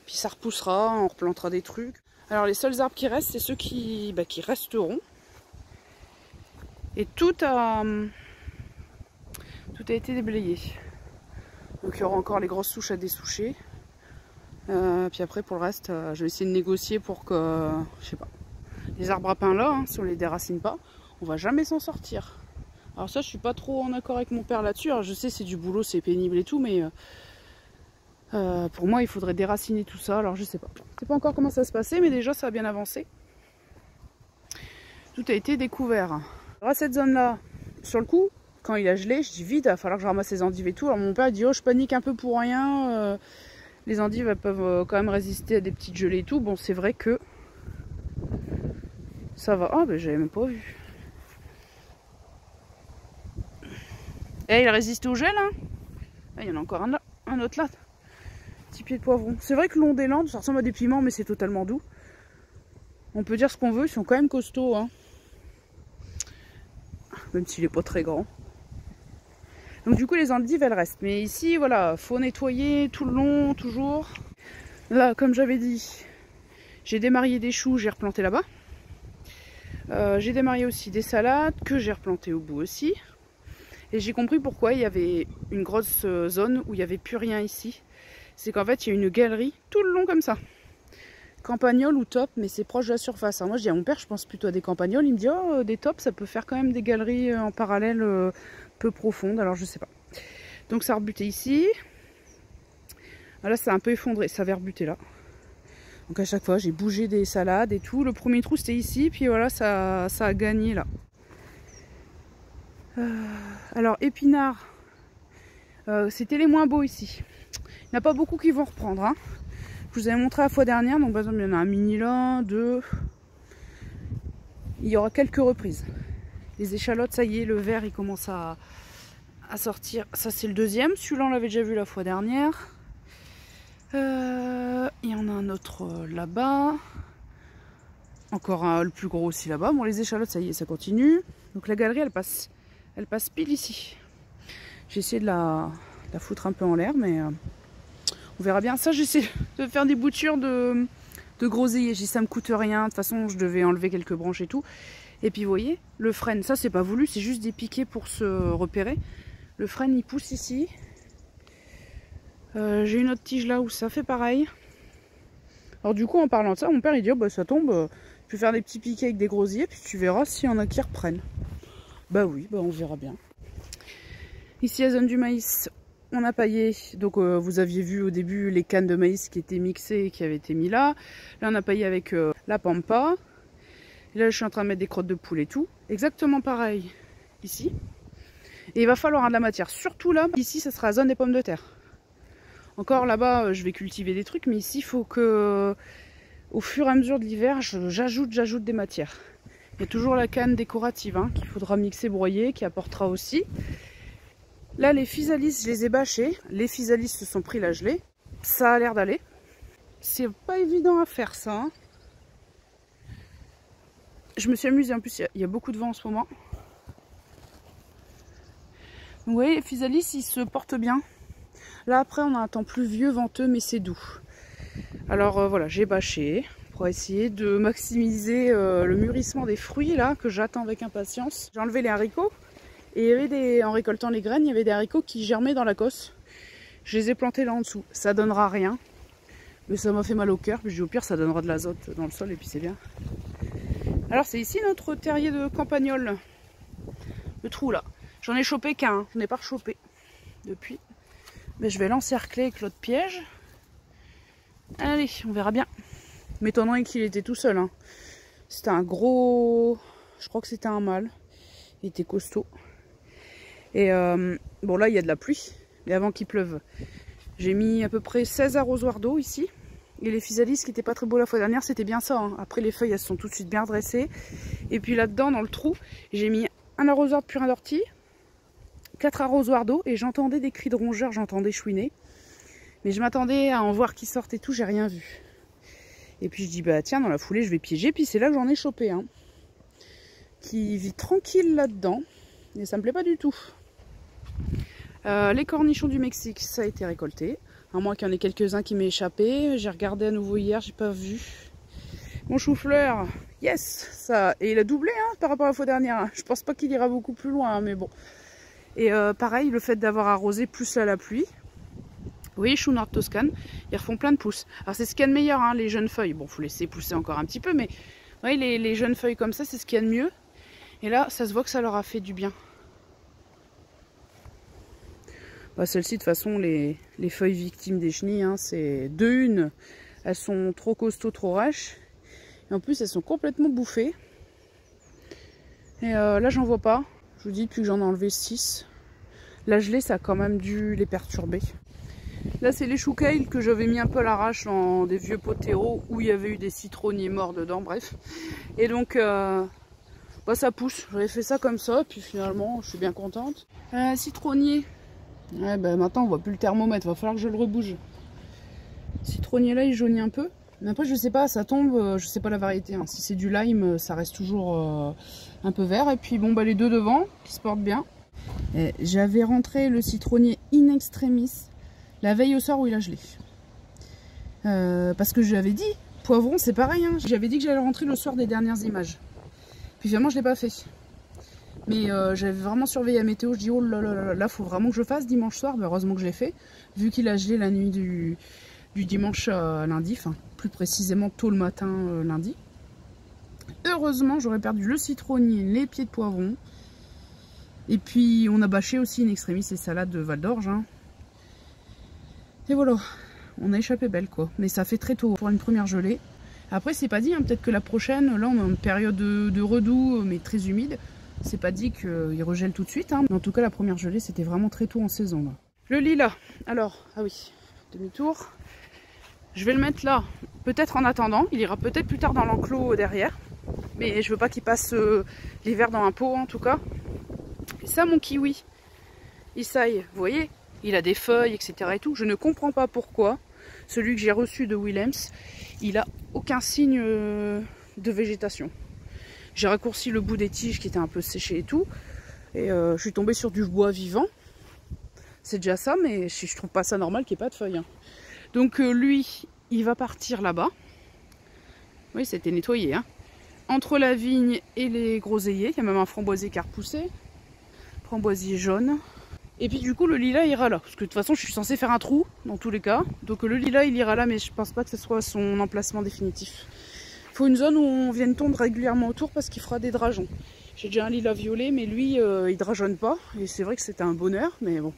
puis ça repoussera, on replantera des trucs. Alors les seuls arbres qui restent, c'est ceux qui resteront. Et tout a été déblayé. Donc il y aura encore les grosses souches à dessoucher. Puis après pour le reste, je vais essayer de négocier pour que, je sais pas, les arbres à pin là, hein, si on les déracine pas, on va jamais s'en sortir. Alors ça, je suis pas trop en accord avec mon père là-dessus. Alors je sais, c'est du boulot, c'est pénible et tout, mais pour moi, il faudrait déraciner tout ça. Alors je sais pas. Je sais pas encore comment ça se passait, mais déjà, ça a bien avancé. Tout a été découvert. Alors à cette zone-là, sur le coup, quand il a gelé, je dis vite, il va falloir que je ramasse les endives et tout. Alors mon père dit, oh, je panique un peu pour rien. Les endives, elles peuvent quand même résister à des petites gelées et tout. Bon, c'est vrai que ça va. Ah, ben j'avais même pas vu. Et il résiste au gel, hein. Ah, il y en a encore un autre là. Petit pied de poivron. C'est vrai que le long des Landes, ça ressemble à des piments, mais c'est totalement doux. On peut dire ce qu'on veut, ils sont quand même costauds, hein. Même s'il n'est pas très grand. Donc du coup, les endives, elles restent. Mais ici, voilà, faut nettoyer tout le long, toujours. Là, comme j'avais dit, J'ai démarié des choux, j'ai replanté là-bas. J'ai démarié aussi des salades que j'ai replantées au bout aussi. Et j'ai compris pourquoi il y avait une grosse zone où il n'y avait plus rien ici. C'est qu'en fait il y a une galerie tout le long comme ça. Campagnol ou top, mais c'est proche de la surface. Alors moi je dis à mon père, je pense plutôt à des campagnols. Il me dit oh des tops ça peut faire quand même des galeries en parallèle peu profondes. Alors je sais pas. Donc ça a rebuté ici. Là c'est un peu effondré, ça avait rebuté là. Donc à chaque fois j'ai bougé des salades et tout. Le premier trou c'était ici, puis voilà ça a gagné là. Alors épinards, c'était les moins beaux ici. Il n'y en a pas beaucoup qui vont reprendre. Hein. Je vous avais montré la fois dernière, donc par exemple il y en a un mini là, deux. Il y aura quelques reprises. Les échalotes, ça y est, le vert il commence à sortir. Ça c'est le deuxième, celui-là on l'avait déjà vu la fois dernière. Il y en a un autre là-bas. Encore le plus gros aussi là-bas. Bon les échalotes, ça y est, ça continue. Donc la galerie elle passe pile ici. J'ai essayé de la foutre un peu en l'air, mais on verra bien. Ça, j'essaie de faire des boutures de groseilliers. J'ai dit ça me coûte rien. De toute façon, je devais enlever quelques branches et tout. Et puis, vous voyez, le frêne, ça, c'est pas voulu. C'est juste des piquets pour se repérer. Le frêne, il pousse ici. J'ai une autre tige là où ça fait pareil. Alors, du coup, en parlant de ça, mon père, il dit, oh, bah, ça tombe. Je vais faire des petits piquets avec des groseilliers. Puis, tu verras s'il y en a qui reprennent. Bah oui, bah on verra bien. Ici, la zone du maïs, on a paillé. Donc, vous aviez vu au début les cannes de maïs qui étaient mixées et qui avaient été mis là. Là, on a paillé avec la pampa. Et là, je suis en train de mettre des crottes de poule et tout. Exactement pareil ici. Et il va falloir de la matière. Surtout là, ici, ça sera la zone des pommes de terre. Encore là-bas, je vais cultiver des trucs. Mais ici, il faut que, au fur et à mesure de l'hiver, j'ajoute des matières. Il y a toujours la canne décorative hein, qu'il faudra mixer, broyer, qui apportera aussi. Là, les physalis, je les ai bâchés. Les physalis se sont pris la gelée. Ça a l'air d'aller. C'est pas évident à faire ça. Hein. Je me suis amusée. En plus, il y a beaucoup de vent en ce moment. Vous voyez, les physalis, ils se portent bien. Là, après, on a un temps pluvieux, venteux, mais c'est doux. Alors, voilà, j'ai bâché. Pour essayer de maximiser le mûrissement des fruits là que j'attends avec impatience. J'ai enlevé les haricots et il y avait en récoltant les graines, il y avait des haricots qui germaient dans la cosse. Je les ai plantés là en dessous. Ça donnera rien, mais ça m'a fait mal au cœur. Puis au pire, ça donnera de l'azote dans le sol et puis c'est bien. Alors c'est ici notre terrier de campagnol. Le trou là. J'en ai chopé qu'un, je n'ai pas rechopé depuis. Mais je vais l'encercler avec l'autre piège. Allez, on verra bien. M'étonnerait qu'il était tout seul. Hein. C'était un gros... Je crois que c'était un mâle. Il était costaud. Et bon là il y a de la pluie. Et avant qu'il pleuve, j'ai mis à peu près 16 arrosoirs d'eau ici. Et les physalis qui n'étaient pas très beaux la fois dernière, c'était bien ça. Hein. Après les feuilles elles se sont tout de suite bien dressées. Et puis là-dedans dans le trou, j'ai mis un arrosoir de purin d'ortie, 4 arrosoirs d'eau. Et j'entendais des cris de rongeurs, j'entendais chouiner. Mais je m'attendais à en voir qui sortent et tout, j'ai rien vu. Et puis je dis bah tiens dans la foulée je vais piéger. Puis c'est là que j'en ai chopé un. Qui vit tranquille là-dedans. Et ça me plaît pas du tout. Les cornichons du Mexique, ça a été récolté. À moins qu'il y en ait quelques-uns qui m'aient échappé. J'ai regardé à nouveau hier, j'ai pas vu. Mon chou-fleur, yes ça. Et il a doublé hein, par rapport à la fois dernière. Je pense pas qu'il ira beaucoup plus loin, hein, mais bon. Et pareil, le fait d'avoir arrosé plus à la pluie. Vous voyez, chou nord toscane, ils refont plein de pousses. Alors c'est ce qu'il y a de meilleur, hein, les jeunes feuilles. Bon, faut laisser pousser encore un petit peu, mais vous voyez, les jeunes feuilles comme ça, c'est ce qu'il y a de mieux. Et là, ça se voit que ça leur a fait du bien. Bah, celles-ci, de toute façon, les feuilles victimes des chenilles, hein, c'est de une. Elles sont trop costauds, trop rêches. Et en plus, elles sont complètement bouffées. Et là, j'en vois pas. Je vous dis, depuis que j'en ai enlevé 6. La gelée, ça a quand même dû les perturber. Là, c'est les choux kale que j'avais mis un peu à l'arrache dans des vieux potéros où il y avait eu des citronniers morts dedans, bref. Et donc, bah, ça pousse. J'avais fait ça comme ça, puis finalement, je suis bien contente. Citronnier. Ouais, bah, maintenant, on voit plus le thermomètre. Va falloir que je le rebouge. Citronnier là, il jaunit un peu. Mais après, je sais pas, ça tombe, je sais pas la variété. Hein. Si c'est du lime, ça reste toujours un peu vert. Et puis, bon, bah, les deux devant, qui se portent bien. J'avais rentré le citronnier in extremis la veille au soir où il a gelé. Parce que je lui avais dit, poivrons, c'est pareil, hein. J'avais dit que j'allais rentrer le soir des dernières images. Puis finalement, je l'ai pas fait. Mais j'avais vraiment surveillé la météo, je dis oh là là là là, faut vraiment que je fasse dimanche soir. Ben, heureusement que je l'ai fait, vu qu'il a gelé la nuit du dimanche à lundi, enfin plus précisément tôt le matin lundi. Heureusement, j'aurais perdu le citronnier, les pieds de poivron. Et puis on a bâché aussi in extremis les salades de Val d'Orge. Hein. Et voilà, on a échappé belle quoi. Mais ça fait très tôt pour une première gelée. Après c'est pas dit, hein, peut-être que la prochaine, là on a une période de redoux mais très humide. C'est pas dit qu'il regèle tout de suite. Hein. Mais en tout cas la première gelée c'était vraiment très tôt en saison. Là. Le lilas, alors, ah oui, demi-tour. Je vais le mettre là, peut-être en attendant. Il ira peut-être plus tard dans l'enclos derrière. Mais je veux pas qu'il passe l'hiver dans un pot en tout cas. Et ça, mon kiwi, Isaïe, vous voyez, il a des feuilles, etc. et tout. Je ne comprends pas pourquoi celui que j'ai reçu de Willems, il a aucun signe de végétation. J'ai raccourci le bout des tiges qui étaient un peu séchées et tout. Et je suis tombée sur du bois vivant. C'est déjà ça, mais je trouve pas ça normal qu'il n'y ait pas de feuilles. Hein. Donc lui, il va partir là-bas. Oui, c'était nettoyé. Hein. Entre la vigne et les groseilliers, il y a même un framboisier qui a repoussé. Framboisier jaune. Et puis du coup le lilas ira là, parce que de toute façon je suis censée faire un trou dans tous les cas, donc le lilas il ira là, mais je pense pas que ce soit son emplacement définitif. Il faut une zone où on vienne tondre régulièrement autour parce qu'il fera des drageons. J'ai déjà un lilas violet, mais lui il drageonne pas, et c'est vrai que c'était un bonheur, mais bon.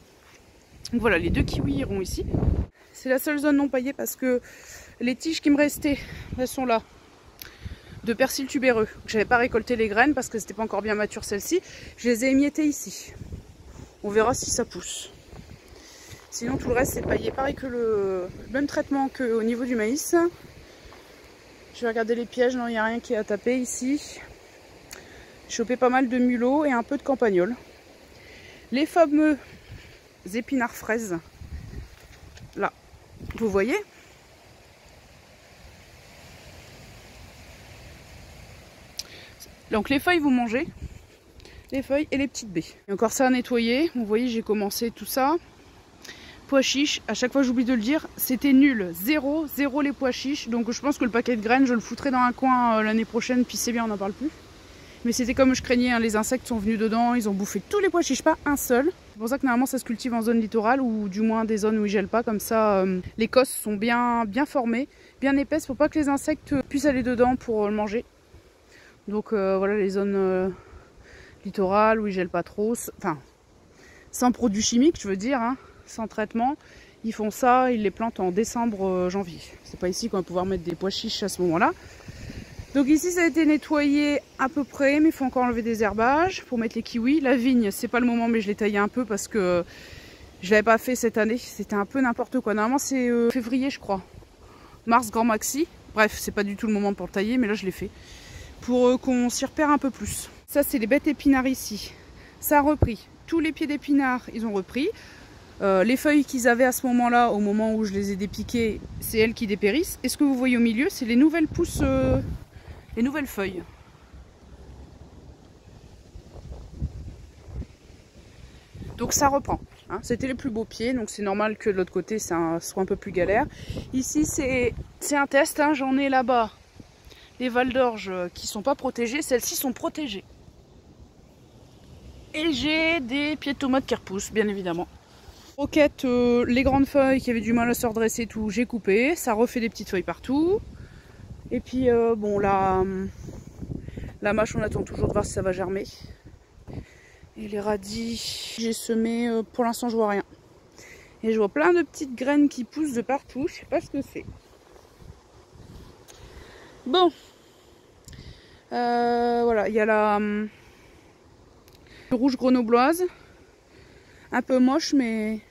Donc voilà, les deux kiwis iront ici. C'est la seule zone non paillée parce que les tiges qui me restaient, elles sont là. De persil tubéreux. J'avais pas récolté les graines parce que c'était pas encore bien mature celle-ci. Je les ai émiettées ici. On verra si ça pousse. Sinon tout le reste c'est paillé. Pareil que le même traitement qu'au niveau du maïs. Je vais regarder les pièges. Non, il n'y a rien qui est à taper ici. J'ai chopé pas mal de mulots et un peu de campagnol. Les fameux épinards fraises. Là, vous voyez ? Donc les feuilles vous mangez, les feuilles et les petites baies. Et encore ça à nettoyer, vous voyez j'ai commencé tout ça. Pois chiches, à chaque fois j'oublie de le dire, c'était nul, zéro les pois chiches. Donc je pense que le paquet de graines je le foutrai dans un coin l'année prochaine, puis c'est bien on n'en parle plus. Mais c'était comme je craignais, hein, les insectes sont venus dedans, ils ont bouffé tous les pois chiches, pas un seul. C'est pour ça que normalement ça se cultive en zone littorale ou du moins des zones où il gèle pas, comme ça les cosses sont bien formées, bien épaisses pour pas que les insectes puissent aller dedans pour le manger. Donc voilà les zones littorales où il gèle pas trop, enfin sans produits chimiques je veux dire, hein, sans traitement. Ils font ça, ils les plantent en décembre, janvier. C'est pas ici qu'on va pouvoir mettre des pois chiches à ce moment-là. Donc ici ça a été nettoyé à peu près, mais il faut encore enlever des herbages pour mettre les kiwis. La vigne, c'est pas le moment, mais je l'ai taillé un peu parce que je l'avais pas fait cette année. C'était un peu n'importe quoi. Normalement c'est février je crois. Mars grand maxi. Bref, c'est pas du tout le moment pour le tailler, mais là je l'ai fait. Pour qu'on s'y repère un peu plus. Ça c'est les bêtes épinards ici. Ça a repris. Tous les pieds d'épinards, ils ont repris. Les feuilles qu'ils avaient à ce moment-là, au moment où je les ai dépiquées, c'est elles qui dépérissent. Et ce que vous voyez au milieu, c'est les nouvelles pousses, les nouvelles feuilles. Donc ça reprend. Hein. C'était les plus beaux pieds, donc c'est normal que de l'autre côté, ça soit un peu plus galère. Ici, c'est un test. Hein. J'en ai là-bas les Val d'Orge qui ne sont pas protégées. Celles-ci sont protégées. Et j'ai des pieds de tomates qui repoussent, bien évidemment. Roquette, les grandes feuilles qui avaient du mal à se redresser, tout, j'ai coupé. Ça refait des petites feuilles partout. Et puis, bon, la mâche, on attend toujours de voir si ça va germer. Et les radis, j'ai semé, pour l'instant, je vois rien. Et je vois plein de petites graines qui poussent de partout. Je sais pas ce que c'est. Bon. Voilà, il y a la rouge grenobloise. Un peu moche, mais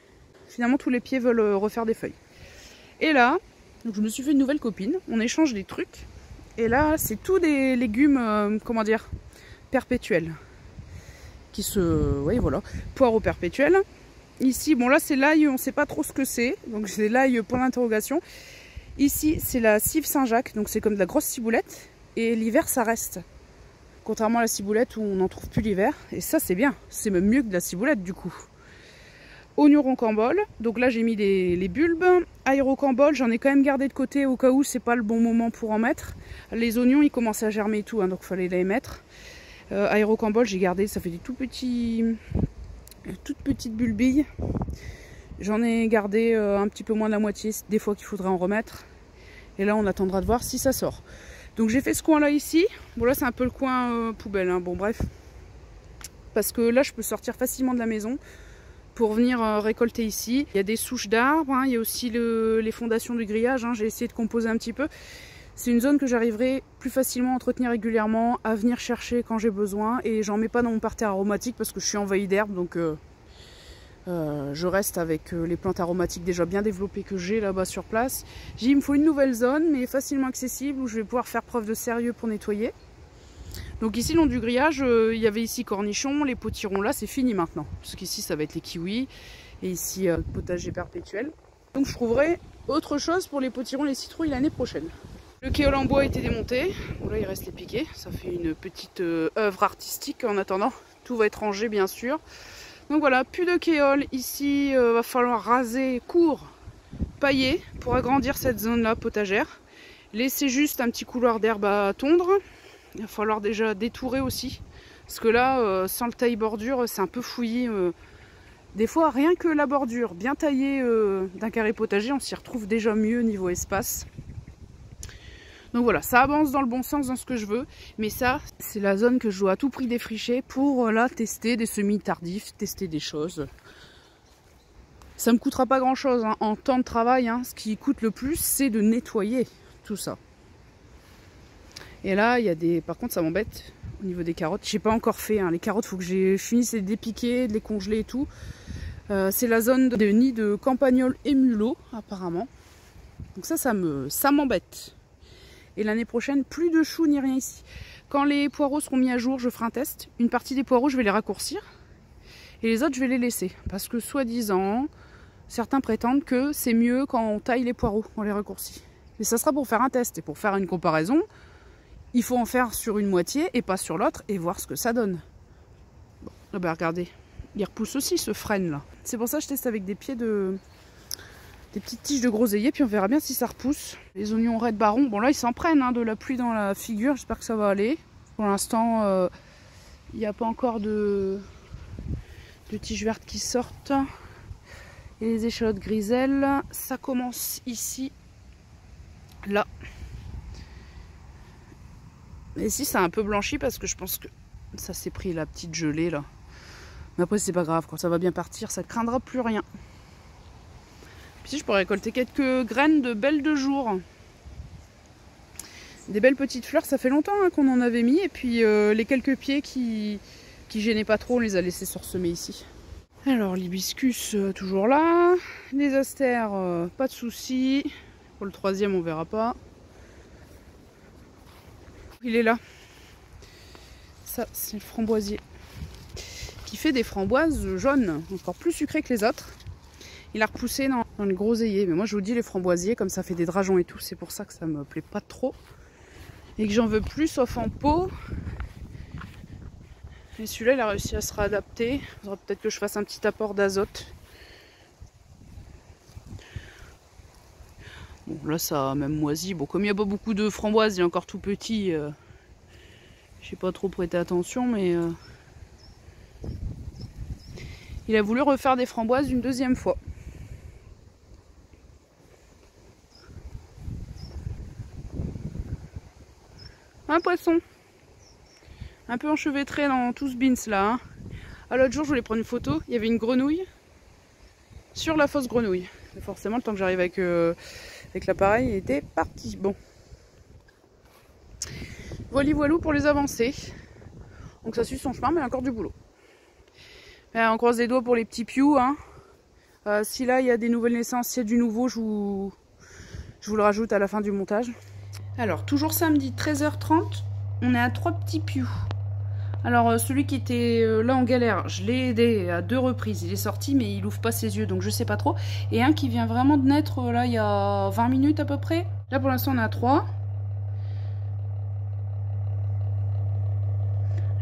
finalement tous les pieds veulent refaire des feuilles. Et là, donc je me suis fait une nouvelle copine. On échange des trucs. Et là, c'est tous des légumes, comment dire, perpétuels. Qui se... Oui, voilà. Poireaux perpétuels. Ici, bon là c'est l'ail, on ne sait pas trop ce que c'est. Donc c'est l'ail pour l'interrogation. Ici, c'est la cive Saint-Jacques. Donc c'est comme de la grosse ciboulette. Et l'hiver, ça reste. Contrairement à la ciboulette où on n'en trouve plus l'hiver. Et ça, c'est bien. C'est même mieux que de la ciboulette du coup. oignons rocambole, donc là j'ai mis les bulbes. Ail rocambole, j'en ai quand même gardé de côté au cas où c'est pas le bon moment pour en mettre. Les oignons ils commençaient à germer et tout, hein, donc il fallait les mettre. Ail rocambole j'ai gardé, ça fait des toutes petites bulbilles. J'en ai gardé un petit peu moins de la moitié, des fois qu'il faudrait en remettre. Et là on attendra de voir si ça sort. Donc j'ai fait ce coin là ici. Bon là c'est un peu le coin poubelle, hein. Bon bref. Parce que là je peux sortir facilement de la maison pour venir récolter ici. Il y a des souches d'arbres, hein. Il y a aussi les fondations du grillage, hein. J'ai essayé de composer un petit peu. C'est une zone que j'arriverai plus facilement à entretenir régulièrement, à venir chercher quand j'ai besoin. Et j'en mets pas dans mon parterre aromatique parce que je suis envahie d'herbe. Donc je reste avec les plantes aromatiques déjà bien développées que j'ai là-bas sur place. J'ai dit il me faut une nouvelle zone mais facilement accessible où je vais pouvoir faire preuve de sérieux pour nettoyer. Donc ici, le long du grillage, il y avait ici cornichons, les potirons là, c'est fini maintenant. Parce qu'ici, ça va être les kiwis. Et ici, potager perpétuel. Donc je trouverai autre chose pour les potirons et les citrouilles l'année prochaine. Le kéol en bois a été démonté. Bon, là, il reste les piquets. Ça fait une petite œuvre artistique en attendant. Tout va être rangé, bien sûr. Donc voilà, plus de kéol. Ici, va falloir raser court, pailler pour agrandir cette zone-là potagère. Laisser juste un petit couloir d'herbe à tondre. Il va falloir déjà détourer aussi. Parce que là, sans le taille-bordure, c'est un peu fouillis. Des fois, rien que la bordure bien taillée d'un carré potager, on s'y retrouve déjà mieux niveau espace. Donc voilà, ça avance dans le bon sens dans ce que je veux. Mais ça, c'est la zone que je dois à tout prix défricher pour là tester des semis tardifs, tester des choses. Ça me coûtera pas grand-chose hein, en temps de travail. Hein. Ce qui coûte le plus, c'est de nettoyer tout ça. Et là, il y a des. Par contre, ça m'embête au niveau des carottes. J'ai pas encore fait. Hein. Les carottes, il faut que je finisse de les dépiquer, de les congeler et tout. C'est la zone de nid de campagnol et mulot, apparemment. Donc ça m'embête. Et l'année prochaine, plus de choux ni rien ici. Quand les poireaux seront mis à jour, je ferai un test. Une partie des poireaux, je vais les raccourcir. Et les autres, je vais les laisser. Parce que soi-disant, certains prétendent que c'est mieux quand on taille les poireaux, on les raccourcit. Mais ça sera pour faire un test et pour faire une comparaison. Il faut en faire sur une moitié et pas sur l'autre et voir ce que ça donne. Bon, là, ben regardez, il repousse aussi ce frêne là. C'est pour ça que je teste avec des pieds de... des petites tiges de groseillier, puis on verra bien si ça repousse. Les oignons Red Baron, bon là ils s'en prennent hein, de la pluie dans la figure, j'espère que ça va aller. Pour l'instant, il n'y a pas encore de tiges vertes qui sortent. Et les échalotes griselles, ça commence ici, là. Et ici ça a un peu blanchi parce que je pense que ça s'est pris la petite gelée là. Mais après c'est pas grave, quand ça va bien partir, ça ne craindra plus rien. Puis je pourrais récolter quelques graines de belles de jour. Des belles petites fleurs, ça fait longtemps hein, qu'on en avait mis. Et puis les quelques pieds qui gênaient pas trop, on les a laissés sursemer ici. Alors l'hibiscus toujours là. Les astères, pas de soucis. Pour le troisième on verra pas. Il est là. Ça, c'est le framboisier. Qui fait des framboises jaunes, encore plus sucrées que les autres. Il a repoussé dans les groseilliers. Mais moi, je vous dis, les framboisiers, comme ça fait des drageons et tout, c'est pour ça que ça me plaît pas trop. Et que j'en veux plus, sauf en pot. Et celui-là, il a réussi à se réadapter. Il faudra peut-être que je fasse un petit apport d'azote. Bon, là, ça a même moisi. Bon, comme il n'y a pas beaucoup de framboises, il est encore tout petit. J'ai pas trop prêté attention, mais... il a voulu refaire des framboises une deuxième fois. Un poisson. Un peu enchevêtré dans tout ce beans là. Hein. Ah, l'autre jour, je voulais prendre une photo. Il y avait une grenouille sur la fausse grenouille. Mais forcément, le temps que j'arrive avec l'appareil, il était parti. Bon. Voilà voilou pour les avancées. Donc ça suit son chemin, mais il y a encore du boulot. On croise les doigts pour les petits pious. Hein. Si là, il y a des nouvelles naissances, s'il y a du nouveau, je vous le rajoute à la fin du montage. Alors, toujours samedi, 13h30, on est à 3 petits pious. Alors, celui qui était là en galère, je l'ai aidé à 2 reprises. Il est sorti, mais il ouvre pas ses yeux, donc je sais pas trop. Et un qui vient vraiment de naître, là, il y a 20 minutes à peu près. Là, pour l'instant, on est à 3.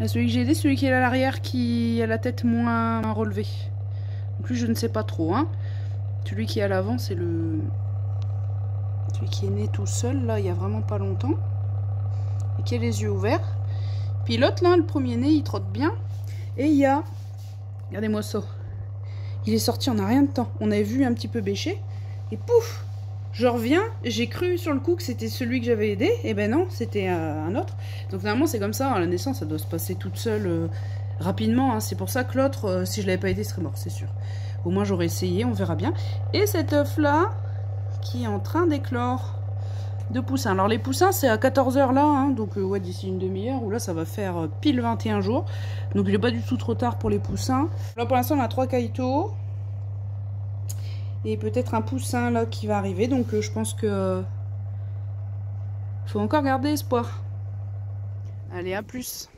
Là, celui que j'ai aidé, celui qui est à l'arrière, qui a la tête moins relevée. Donc lui, je ne sais pas trop. Hein. Celui qui est à l'avant, c'est le... Celui qui est né tout seul, là, il y a vraiment pas longtemps. Et qui a les yeux ouverts. Puis l'autre, là, le premier né, il trotte bien. Et il y a... Regardez-moi ça. Il est sorti en un rien de temps. On avait vu un petit peu bêcher. Et pouf! Je reviens. J'ai cru sur le coup que c'était celui que j'avais aidé. Et ben non, c'était un autre. Donc normalement, c'est comme ça. À la naissance, ça doit se passer toute seule rapidement. Hein. C'est pour ça que l'autre, si je l'avais pas aidé, serait mort, c'est sûr. Au moins, j'aurais essayé. On verra bien. Et cet œuf-là, qui est en train d'éclore de poussins. Alors les poussins c'est à 14h là, hein, donc ouais, d'ici une demi-heure, ou là ça va faire pile 21 jours. Donc il n'est pas du tout trop tard pour les poussins. Là pour l'instant on a 3 kaito. Et peut-être un poussin là qui va arriver. Donc je pense que faut encore garder espoir. Allez, à plus.